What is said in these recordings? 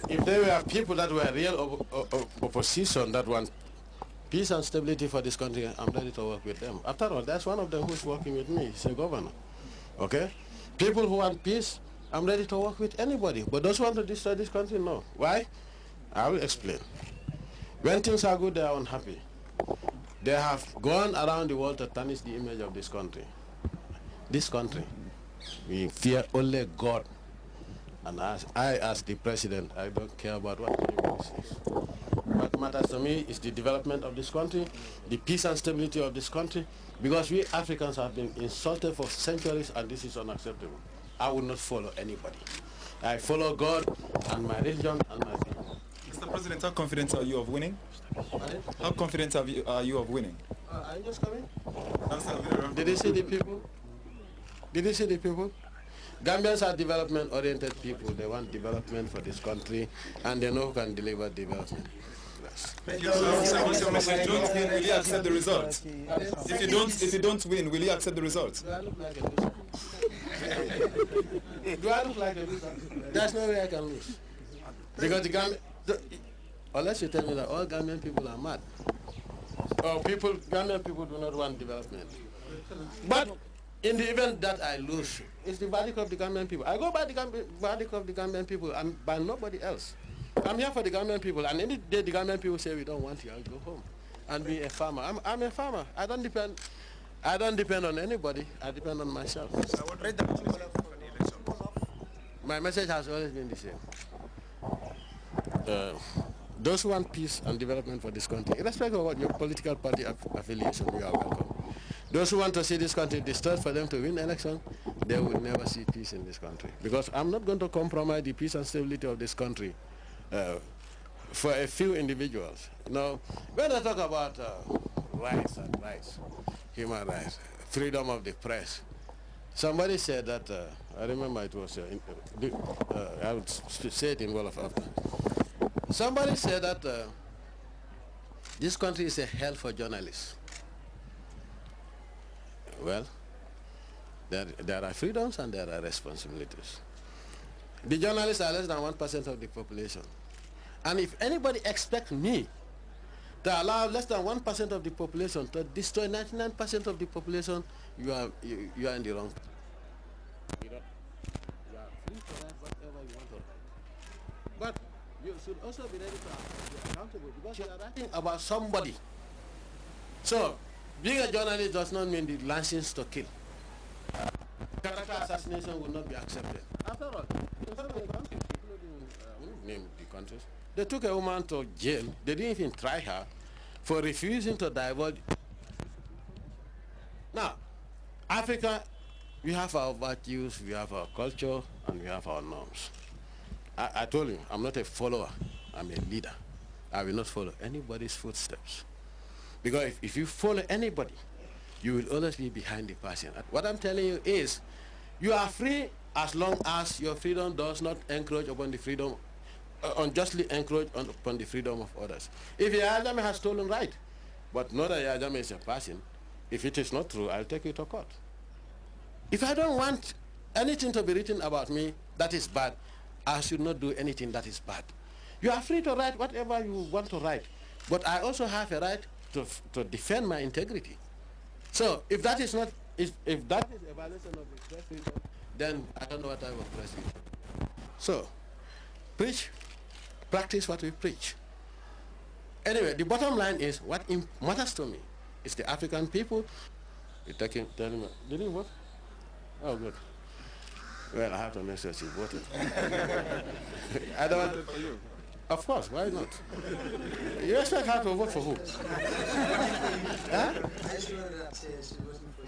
If there were people that were real opposition that want peace and stability for this country, I'm ready to work with them. After all, that's one of them who's working with me. He's a governor. Okay? People who want peace, I'm ready to work with anybody. But those who want to destroy this country, no. Why? I will explain. When things are good, they are unhappy. They have gone around the world to tarnish the image of this country. This country, we fear only God. And as the president, I don't care about what anybody says. What matters to me is the development of this country, the peace and stability of this country, because we Africans have been insulted for centuries, and this is unacceptable. I will not follow anybody. I follow God and my religion and my people. Mr. President, how confident are you of winning? How confident are you of winning? Are you just coming? Did you see the people? Did you see the people? Gambians are development-oriented people. They want development for this country, and they know who can deliver development. Yes. If you don't win, will you accept the result? If you don't win, will you accept the result? Do I look like a loser? Do I look like a loser? There's no way I can lose. Because unless you tell me that all Gambian people are mad, or Gambian people do not want development. But in the event that I lose, it's the verdict of the Gambian people. I go by the verdict of the Gambian people and by nobody else. I'm here for the Gambian people, and any day the Gambian people say we don't want you, I'll go home and be a farmer. I'm a farmer. I don't depend on anybody. I depend on myself. My message has always been the same. Those who want peace and development for this country, irrespective of what your political party affiliation, you are welcome. Those who want to see this country destroyed for them to win election, they will never see peace in this country. Because I'm not going to compromise the peace and stability of this country for a few individuals. Now, when I talk about rights and rights, human rights, freedom of the press, somebody said that, I remember it was, I would say it in Wall of Africa. Somebody said that this country is a hell for journalists. Well, there are freedoms and there are responsibilities. The journalists are less than 1% of the population. And if anybody expects me to allow less than 1% of the population to destroy 99% of the population, you are in the wrong. You are free to write whatever you want to write. But you should also be ready to be accountable, because you are writing about somebody. So, being a journalist does not mean the license to kill. Character assassination will not be accepted. After all, in some of the countries, including name the countries, they took a woman to jail. They didn't even try her for refusing to divulge. Now, Africa, we have our virtues, we have our culture, and we have our norms. I told you, I'm not a follower, I'm a leader. I will not follow anybody's footsteps. Because if you follow anybody, you will always be behind the person. What I'm telling you is, you are free as long as your freedom does not encroach upon the freedom, unjustly encroach upon the freedom of others. If Yahya Jammeh has stolen right, but know that Yahya Jammeh is a person, if it is not true, I'll take you to court. If I don't want anything to be written about me that is bad, I should not do anything that is bad. You are free to write whatever you want to write, but I also have a right to defend my integrity. So if that is not, if that is a violation of the press freedom, then I don't know what type of press freedom. So, practice what we preach. Anyway, the bottom line is, what matters to me is the African people. You're telling me, did you vote? Oh, good. Well, I have to make sure she voted. I don't want for you. Of course, why not? You expect her to vote for who? Huh?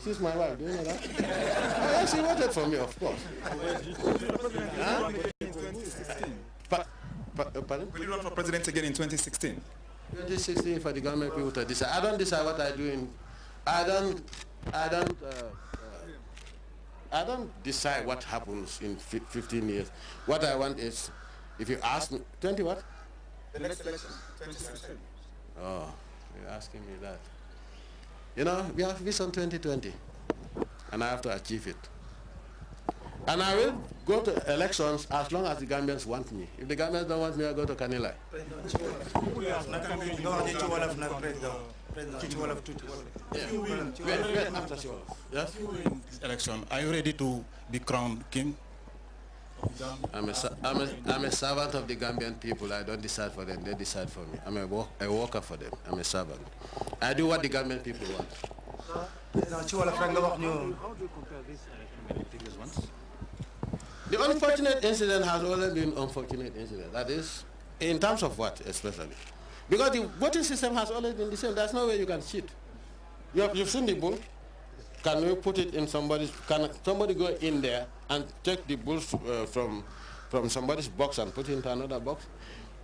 She's my wife, do you know that? Oh, yeah, she voted for me, of course. Huh? Pardon? Will you run for president again in 2016? 2016 for the government people to decide. I don't decide what I do in. I don't decide what happens in 15 years. What I want is, if you ask me, 20 what? The next election, 2016. Oh, you're asking me that. You know, we have Vision 2020, and I have to achieve it. And I will go to elections as long as the Gambians want me. If the Gambians don't want me, I go to Kanilai. Yes? Election. Are you ready to be crowned king? I'm a servant of the Gambian people. I don't decide for them. They decide for me. I'm a worker for them. I'm a servant. I do what the Gambian people want. How do you compare this election with the previous ones? The unfortunate incident has always been unfortunate incident. That is, in terms of what, especially? Because the voting system has always been the same. There's no way you can cheat. You've seen the bull. Can you put it in somebody's? Can somebody go in there and take the bulls from somebody's box and put it into another box?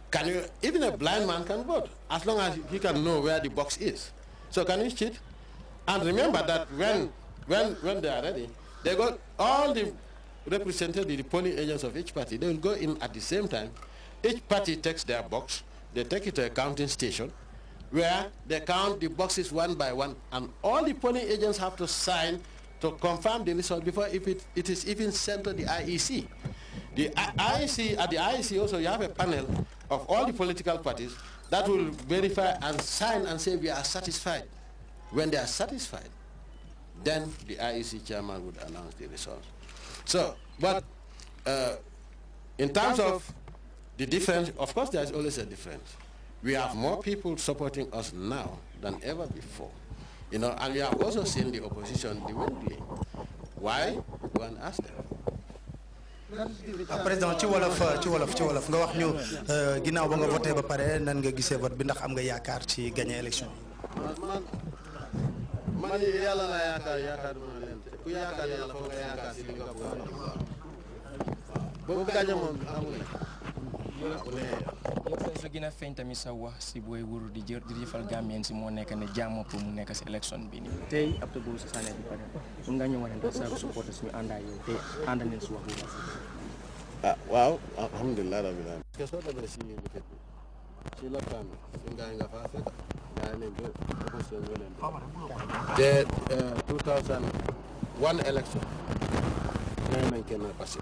Can you? Even a blind man can vote as long as he can know where the box is. So can you cheat? And remember that when they are ready, they got all the representatives, the polling agents of each party. They will go in at the same time. Each party takes their box. They take it to a counting station, where they count the boxes one by one, and all the polling agents have to sign to confirm the result before it is even sent to the IEC. The IEC, at the IEC also you have a panel of all the political parties that will verify and sign and say we are satisfied. When they are satisfied, then the IEC chairman would announce the results. So, but in terms of the difference, of course there is always a difference. We have more people supporting us now than ever before. You know, and we have also seen the opposition dwindling. Why? Go and ask them. Président ci wolof nga wax ñu ginnaaw ba nga voté ba pare nan nga gisee vote bi ndax am nga yaakaar ci gagner élection man yàlla la yaakaar duma leen ku yaakaar yàlla foog nga yaakaar si li nga bëgg boobu gagné moom amul sa gën a feeñ tamit sa wax si booy wër di jëfal Gambien si moo nekk ne jàmm pour mu nekk si élection bi nii tey ab to boobu sa sànne bi pare mun nga ñëwaat ndax sa supporter suñu àndaa yow te ànd nañ si wax bu baax waaw alhamdulilah rabbil alamin que soo demee si lifet bi si lopitaan bi si ngaay nga faa fekk ngaay ne do opposition ñoo leen te 2001 election ngaay nañ kenn passé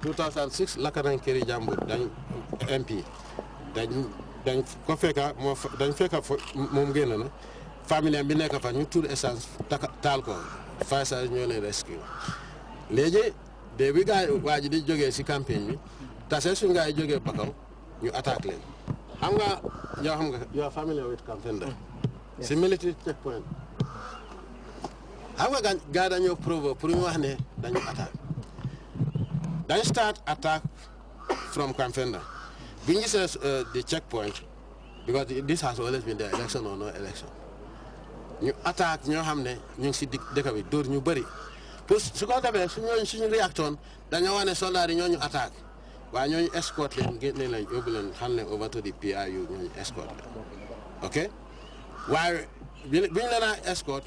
2006 lakk nañ këri jàmbur dañ MP dañ ko fekka dañ fekka moom génn na famille bi nekk fa ñu tuur essence taal ko Faysal ñoo leen rescue léegi de bi gaay waa ji di jógee si campagne bi tase suñ gaay jógee Bakaw ñu attaque leen xam nga yow familiar with campaign da si military checkpoint xam nga gaay dañoo provo pour ñu wax ne dañu attaque dañ start attack from Kamfenda. Being the checkpoint, because this has always been the election or no election. You attack, you have you see the door you bury. Plus, so got a soon react on, then you want a soldier in your attack. While you escort them, get them like Oberlin handling over to the PIU, you escort them. Okay? While being an escort,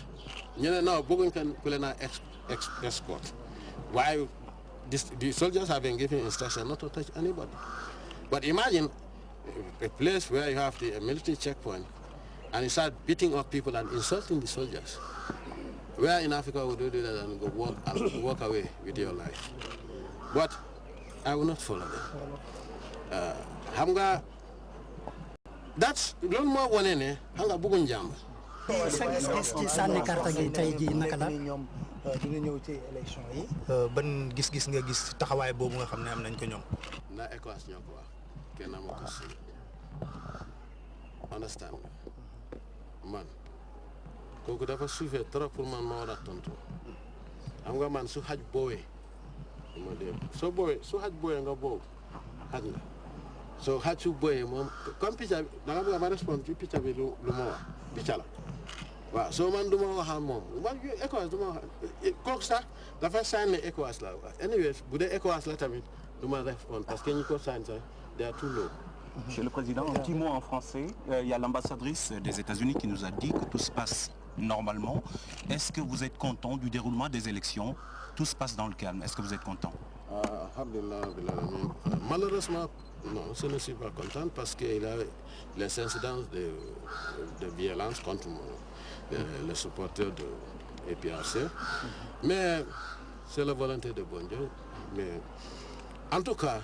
you know, Bogan can pull an escort. Why? The soldiers have been given instruction not to touch anybody. But imagine a place where you have a military checkpoint and you start beating up people and insulting the soldiers. Where in Africa would you do that and go walk away with your life? But I will not follow them. Hamga, that's a little more one in Hanga Bugun Jamba. dina ñëw ci élection yi ban gis-gis nga gis taxawaay boobu nga xam ne am nañ ko ñoom na ECOWAS ñoo ko wax kenn amu ko si understand man kooku dafa suufee trop pour man ma war a tontu xam nga man su xaj boowee ma dee soo boowee su xaj boowee nga boobu xaj nga soo xaj su boowee moom comme picca bi da nga bëgg ma répondre ci picca bi lu ma wax picca la waaw soo man duma waxal moom man ECOWAS duma wax kooku sax dafa sign ne ECOWAS la wax anyways bu dee ECOWAS la tamit duma répondre parce que ñi ko sign sax they are too low. Monsieur le Président, un petit mot en français. Il y a l'ambassadrice des États-Unis qui nous a dit que tout se passe normalement. Est-ce que vous êtes content du déroulement des élections? Tout se passe dans le calme. Est-ce que vous êtes content? Alhamdulillah. Malheureusement, non, je ne suis pas content parce qu'il y a les incidences de violence contre les supporters de EPRC. Mais c'est la volonté de bon Dieu. Mais en tout cas,